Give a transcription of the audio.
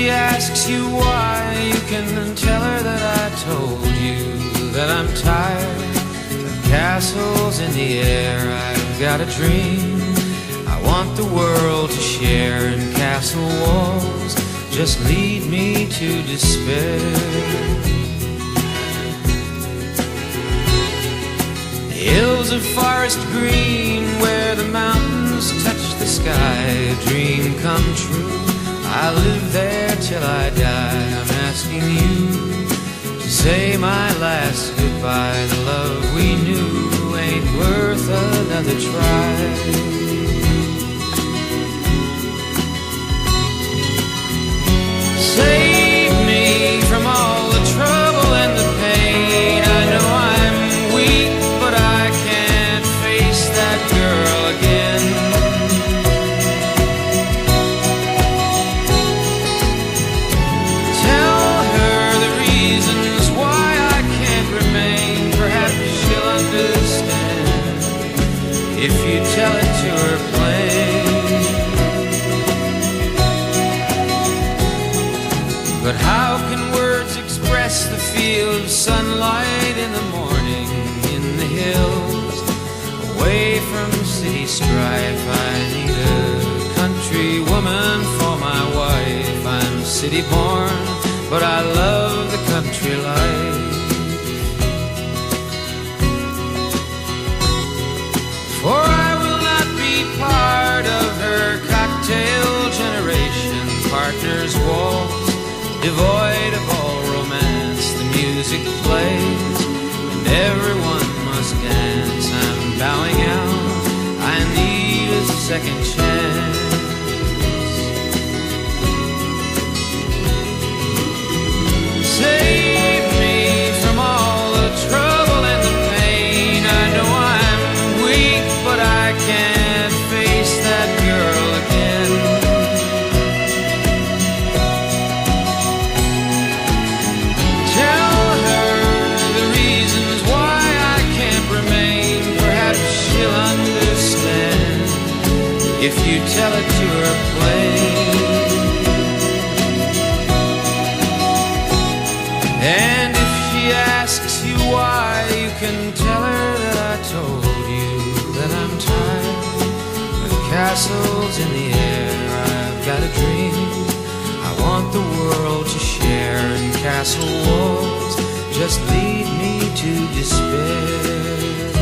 she asks you why, you can tell her that I told you that I'm tired of castles in the air. I've got a dream I want the world to share, and castle walls just lead me to despair. The hills of forest green where the mountains touch the sky, a dream come true. I'll live there till I die. I'm asking you to say my last goodbye. The love we knew ain't worth another try. Save me from all the trouble and the pain. I know I'm weak, but I can't face that girl again. Tell her the reasons why I can't remain. Perhaps she'll understand if you tell it to her plain. But how can words express the feel of sunlight in the morning in the hills, away from city strife? I need a country woman for my wife. I'm city born, but I love the country life. For I will not be part of her cocktail generation. Partners waltz, devoid of all romance. The music plays and everyone must dance. I'm bowing out, I need a second chance. Save me from all the trouble and the pain. I know I'm weak, but I can't face that girl again. Tell her the reasons why I can't remain. Perhaps she'll understand if you tell it to her plain. And if she asks you why, you can tell her that I told you that I'm tired of castles in the air. I've got a dream I want the world to share, and castle walls just lead me to despair.